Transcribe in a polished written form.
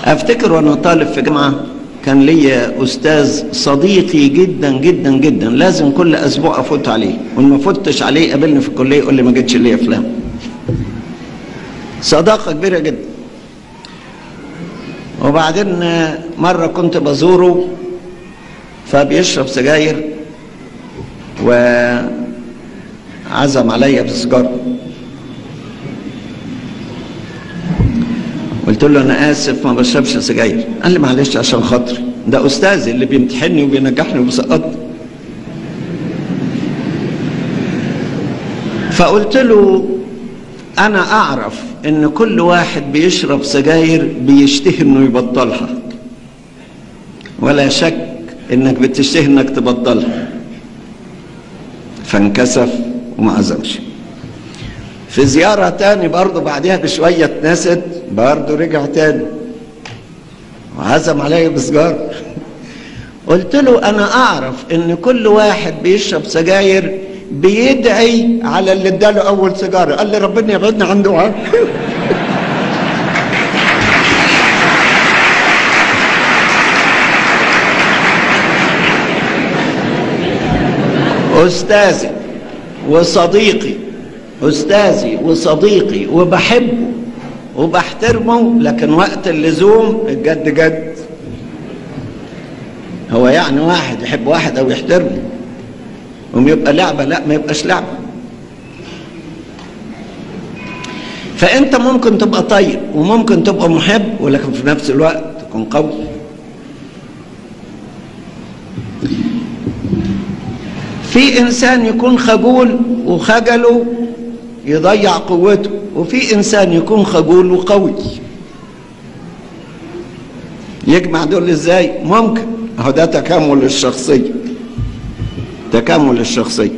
افتكر وانا طالب في جامعه كان ليا استاذ صديقي جدا جدا جدا، لازم كل اسبوع افوت عليه، وان ما فوتش عليه يقابلني في الكليه يقول لي ما جيتش ليه يا فلان. صداقه كبيره جدا. وبعدين مره كنت بزوره فبيشرب سجاير وعزم عليا بسجاره. قلت له انا اسف ما بشربش سجاير. قال لي معلش عشان خاطري، ده استاذي اللي بيمتحني وبينجحني وبيسقطني. فقلت له انا اعرف ان كل واحد بيشرب سجاير بيشتهي انه يبطلها، ولا شك انك بتشتهي انك تبطلها. فانكسف وما عزمش. في زيارة تاني برضه بعدها بشوية اتنست، برضه رجع تاني وعزم عليا بسجارة. قلت له انا اعرف ان كل واحد بيشرب سجاير بيدعي على اللي اداله اول سيجاره. قال لي ربنا يبعدنا عن دعاء. استاذي وصديقي، استاذي وصديقي وبحبه وبحترمه، لكن وقت اللزوم الجد جد. هو يعني واحد يحب واحد او يحترمه ويبقى لعبه؟ لا، ما يبقاش لعبه. فانت ممكن تبقى طيب وممكن تبقى محب، ولكن في نفس الوقت تكون قوي. في انسان يكون خجول وخجله يضيع قوته، وفي انسان يكون خجول وقوي. يجمع دول ازاي؟ ممكن. اهو ده تكامل الشخصيه، تكامل الشخصيه.